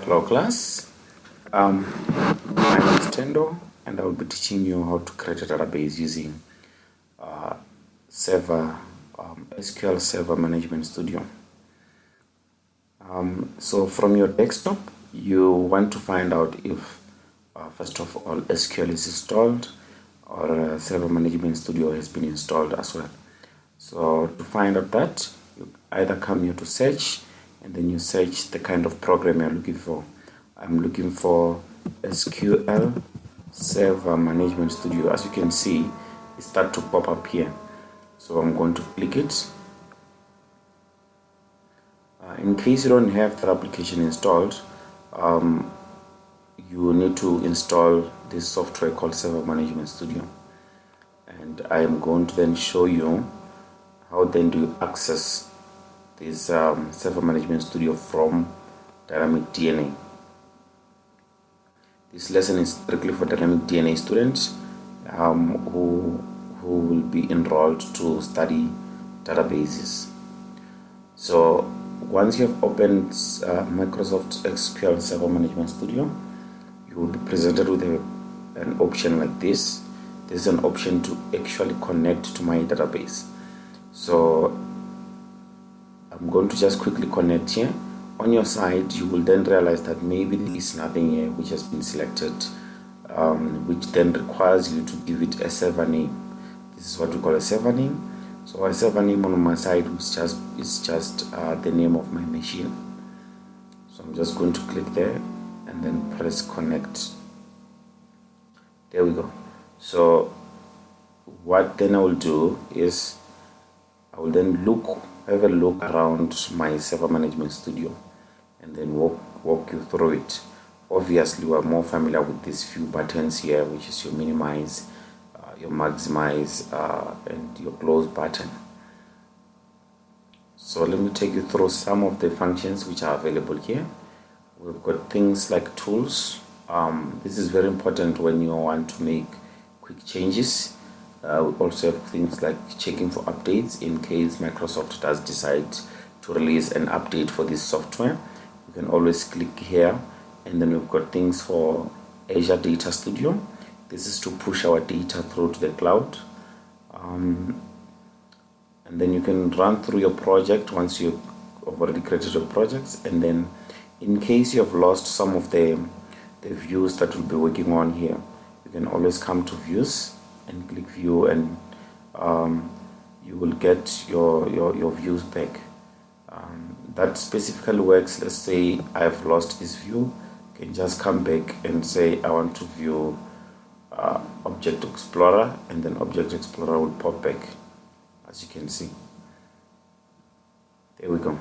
Hello class, my name is Tendo and I will be teaching you how to create a database using SQL Server Management Studio. So from your desktop, you want to find out if first of all SQL is installed or Server Management Studio has been installed as well. So to find out that, you either come here to search and then you search the kind of program you're looking for. I'm looking for SQL Server Management Studio. As you can see, it starts to pop up here. So I'm going to click it. In case you don't have that application installed, you need to install this software called Server Management Studio. And I am going to then show you how then do you access this Server Management Studio from Dynamic DNA. This lesson is strictly for Dynamic DNA students who will be enrolled to study databases. So once you have opened Microsoft SQL Server Management Studio, you will be presented with an option like this. This is an option to actually connect to my database. So I'm going to just quickly connect here. On your side, you will then realize that maybe there is nothing here which has been selected, which then requires you to give it a server name. This is what we call a server name. So a server name on my side is just the name of my machine. So I'm just going to click there and then press connect. There we go. So what then I will do is I will then have a look around my Server Management Studio and then walk you through it. Obviously, we are more familiar with these few buttons here, which is your minimize, your maximize, and your close button. So let me take you through some of the functions which are available here. We've got things like tools. This is very important when you want to make quick changes. We also have things like checking for updates in case Microsoft does decide to release an update for this software. You can always click here, and then we've got things for Azure Data Studio. This is to push our data through to the cloud. And then you can run through your project once you've already created your projects, and then in case you have lost some of the views that we'll be working on here, you can always come to views and click view, and you will get your views back. That specifically works. Let's say I've lost this view, you can just come back and say I want to view Object Explorer, and then Object Explorer will pop back, as you can see. There we go.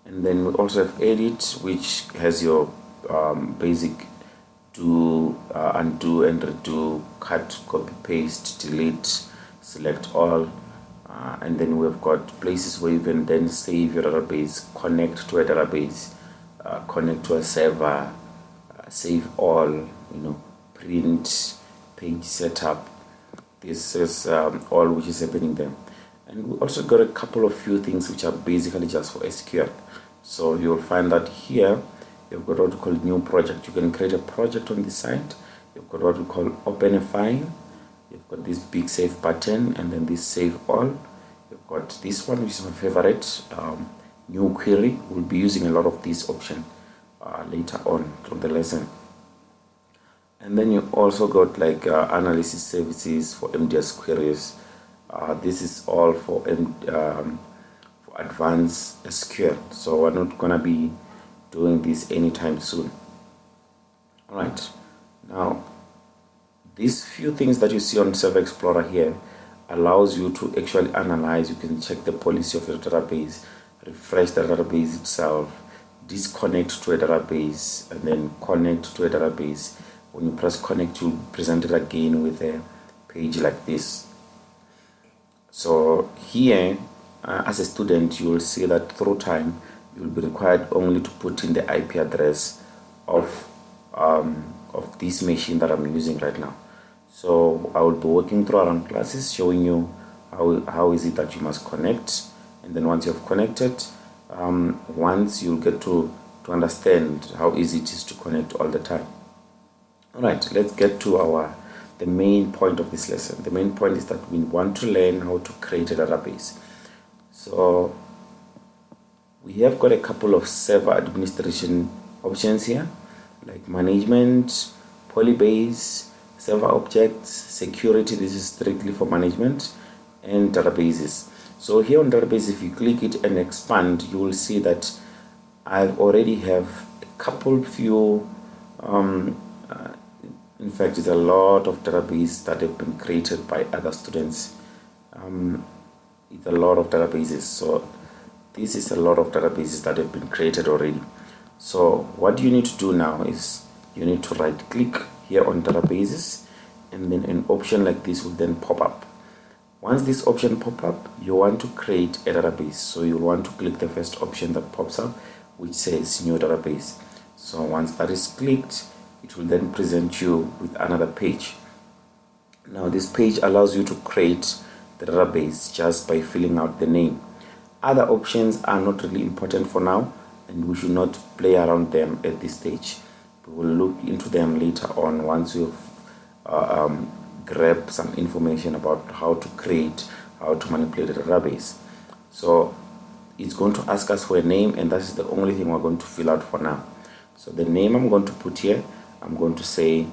And then we also have edit, which has your basic do, undo and redo, cut, copy, paste, delete, select all, and then we've got places where you can then save your database, connect to a database, connect to a server, save all, print, page setup. This is all which is happening there. And we also got a couple of few things which are basically just for SQL. So you'll find that here you've got what we call new project. You can create a project on this side. You've got what we call open a file. You've got this big save button, and then this save all. You've got this one, which is my favorite, new query. We'll be using a lot of this option later on through the lesson. And then you also got like analysis services for MDS queries. This is all for advanced SQL. So we're not gonna be doing this anytime soon. All right, now these few things that you see on Server Explorer here allows you to actually analyze. You can check the policy of your database, refresh the database itself, disconnect to a database, and then connect to a database. When you press connect, you'll be presented again with a page like this. So here, as a student, you will see that through time you will be required only to put in the IP address of this machine that I'm using right now. So I will be working through around classes, showing you how is it that you must connect, and then once you have connected, once you'll get to to understand how easy it is to connect all the time. All right, let's get to the main point of this lesson. The main point is that we want to learn how to create a database. So we have got a couple of server administration options here, like management, polybase, server objects, security. This is strictly for management, and databases. So here on database, if you click it and expand, you will see that I already have a couple few in fact, it's a lot of databases that have been created by other students. It's a lot of databases. So this is a lot of databases that have been created already. So what you need to do now is you need to right click here on databases, and then an option like this will then pop up. Once this option pop up, you want to create a database. So you'll want to click the first option that pops up, which says new database. So once that is clicked, it will then present you with another page. Now this page allows you to create the database just by filling out the name. Other options are not really important for now, and we should not play around them at this stage. We will look into them later on once we've grab some information about how to create, how to manipulate a database. So it's going to ask us for a name, and that is the only thing we're going to fill out for now. So the name I'm going to put here, I'm going to say,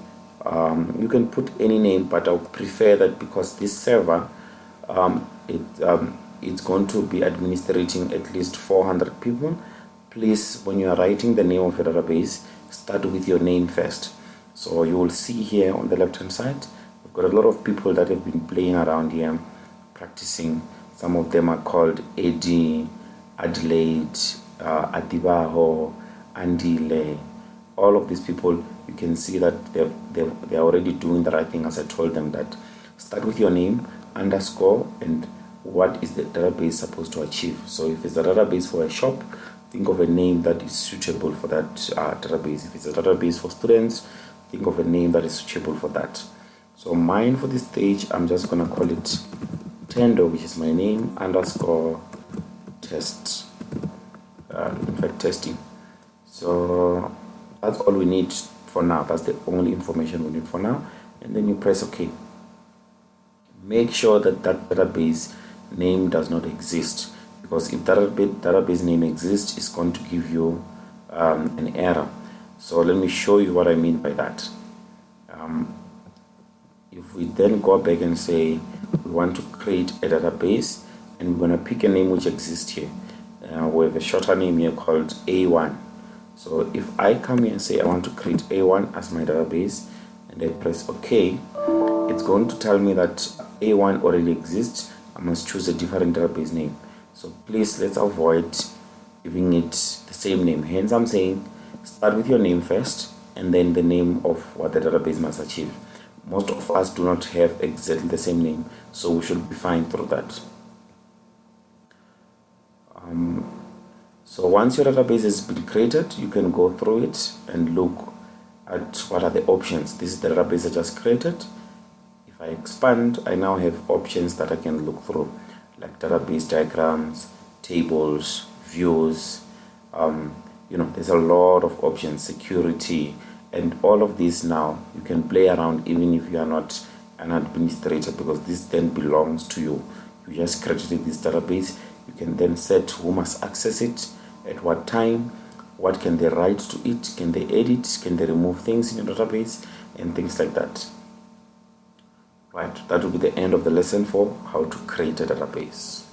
you can put any name, but I would prefer that because this server, it's going to be administrating at least 400 people. Please, when you are writing the name of your database, start with your name first. So you will see here on the left hand side, we've got a lot of people that have been playing around here, practicing. Some of them are called Eddie, Adelaide, Adibaho, Andile. All of these people, you can see that they're already doing the right thing, as I told them that start with your name, underscore, and what is the database supposed to achieve. So if it's a database for a shop, think of a name that is suitable for that database. If it's a database for students, think of a name that is suitable for that. So mine for this stage, I'm just gonna call it Tendo, which is my name, underscore test. In fact, testing. So that's all we need for now. That's the only information we need for now. And then you press OK. Make sure that that database name does not exist, because if that database name exists, it's going to give you an error. So let me show you what I mean by that. If we then go back and say we want to create a database, and we're going to pick a name which exists here. We have a shorter name here called A1. So if I come here and say I want to create A1 as my database, and I press OK, it's going to tell me that A1 already exists. I must choose a different database name. So please, let's avoid giving it the same name. Hence, I'm saying start with your name first, and then the name of what the database must achieve. Most of us do not have exactly the same name, so we should be fine through that. So once your database has been created, you can go through it and look at what are the options. This is the database I just created. If I expand, I now have options that I can look through, like database diagrams, tables, views. There's a lot of options, security, and all of this now you can play around even if you are not an administrator, because this then belongs to you. You just created this database. You can then set who must access it, at what time, what can they write to it, can they edit, can they remove things in your database, and things like that. Right, that will be the end of the lesson for how to create a database.